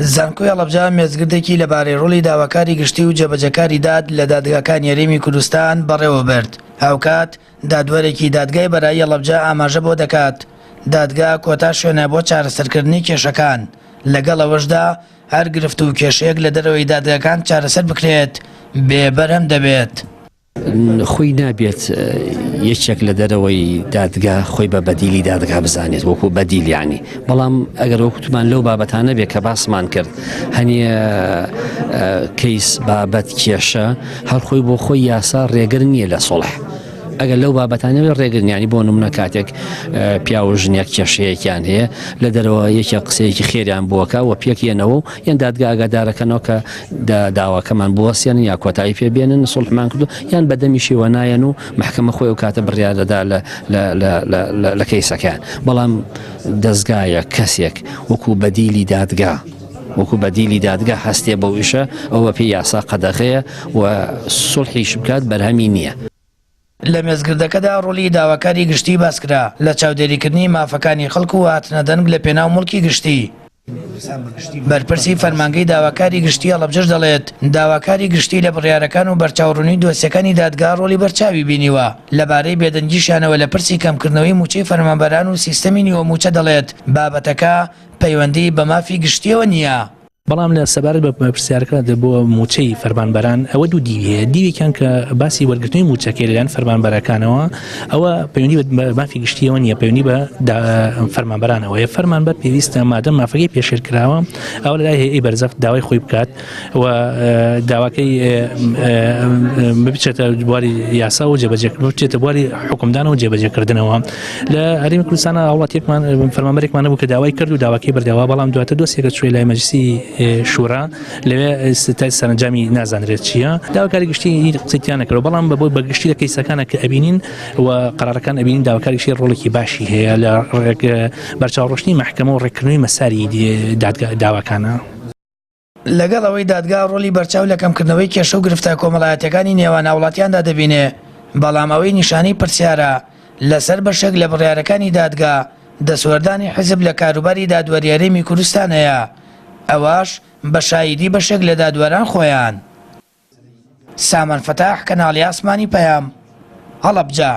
زانکۆی هەڵەبجە مێزگردێکی لەبارەی ڕۆڵی داواکاری گشتی و جێبەجەکاری داد لە دادگاکانی هەرێمی کوردستان بەڕێوە برد. هاوکات دادوەرێکی دادگای بەرایی هەڵەبجە ئاماژە بۆ دەکات دادگا کۆتا شوێنە بۆ چارەسەرکردنی کێشەکان، لەگەڵ ئەوەشدا هەر گرفت و کێشەیەک لە دەرەوەی دادگاکان چارەسەر بکرێت بێبەرهەم دەبێت. خۆی نابێت یەکێک لە دەرەوەی دادگا خۆی بە بەدیلی دادگا بزانێت وەکو بەدیل یانی، بەڵام ئەگەر وەکوتمان لەو بابەتانە بێت کە باسمان کرد هەنیە کەیس بابەت کێشە هەر خۆی بۆ خۆی یاسا ڕێگر نییە لە سۆڵح. ئەگەر لەو بابەتانەوێ ڕێگرنیانی بۆ نمونە کاتێک پیا و ژنێک کێشەیەکیان هەیە لە دەرەوە یەکێ قسەیەکی خێریان بووەکە و پێکێنەوە و یان دادگا ئاگادارەکەنەوە کە داواکەمان بوەسیێن یا کۆتایی پێبێنن سڵحمان کردو یان بەدەمیشی وەنایەن و محکەمە خۆی و کاتە بڕیارەدا لە کەیسەکان. بەڵام دەستگایە کەسێک وەکو بەدیلی دادگا هەستێ بەو ئیشە ئەوە پێی یاسا قەدەغەیە و سڵحیش بکات بەرهەمی نییە. لە مێزگردەکەدا ڕۆڵی داواکاری گشتی باسکرا لە چاودێریکردنی مافەکانی خەڵک و هاتنە دەنگ لە پێناو مڵکی گشتی. بەرپرسی فەرمانگەی داواکاری گشتی هەڵەبجەش دەڵێت داواکاری گشتی لە بڕیارەکان و بەرچاوڕوونی دۆسیەکانی دادگا ڕۆڵی بەرچاوی بینیوە. لەبارەی بێدەنگیشیانەوە لە پرسی کەمکردنەوەی موچەی فەرمانبەران و سیستەمی نیوە موچە دەڵێت بابەتەکە پەیوەندی بە مافی گشتیەوە نییە. بەڵام لە سەبارەت بە پرسیارەکە بۆ موچەی فەرمانبەران ئەوە دوو دیویەیە. دیوێکیان کە باسی وەرگرتنی موچەکەی لەلایەن فەرمانبەرەکانەوە ئەوە پەیوەندی بە مافی گشتیەوە نییە، پەیوەندی بە فەرمانبەرانەوە. فەرمانبەر پێویستە مادەم مافەکەی پێشێرکراوە ئەو لەلای هەیئەی بەرزەف داوای خۆی بکات و داواکەی بچێتە بواری یاسا و بچێتە بواری حکومدان و جێبەجێکردنەوە. لە هەرێمی کوردستانە هەوڵاتیەکمان فەرمانبەرێکمان نەبوو کە داوای کرد و داواکەی بردەوە، بەڵام دواتر دۆسێکە چوێ لای مەجلیسی شورا لەوێ ستای سەرنجامی نازانرێت چییە. داواکاری گشتی قسەیان نەکردەوە، بەڵام بەبووی بەگشتی لە کەیسەکانە کە ئەبینین و قەرارەکان ئەبینین داواکاری گشتی ڕۆڵێکی باشی هەیە لە بەرچاوڕۆشتنی محکەمە و ڕێکردنەوەی مەساری داواکانە. لەگەڵ ئەوەی دادگا ڕۆڵی بەرچاو لە کەمکردنەوەی کێشە و گرفتە کۆمەڵایەتەکانی نێوان هاوڵاتیاندا دەبینێ، بەڵام ئەوەی نیشانەی پرسیارە لەسەر بەشێک لە بڕیارەکانی دادگا دەسوەردانی حزب لە کاروباری دادوەری هەرێمی کوردستان هەیە، ئەوەش بە شایدی بەشێک لە دادوەران خۆیان. سامان فەتاح، کەناڵی ئاسمانی پەیام، هەڵەبجە.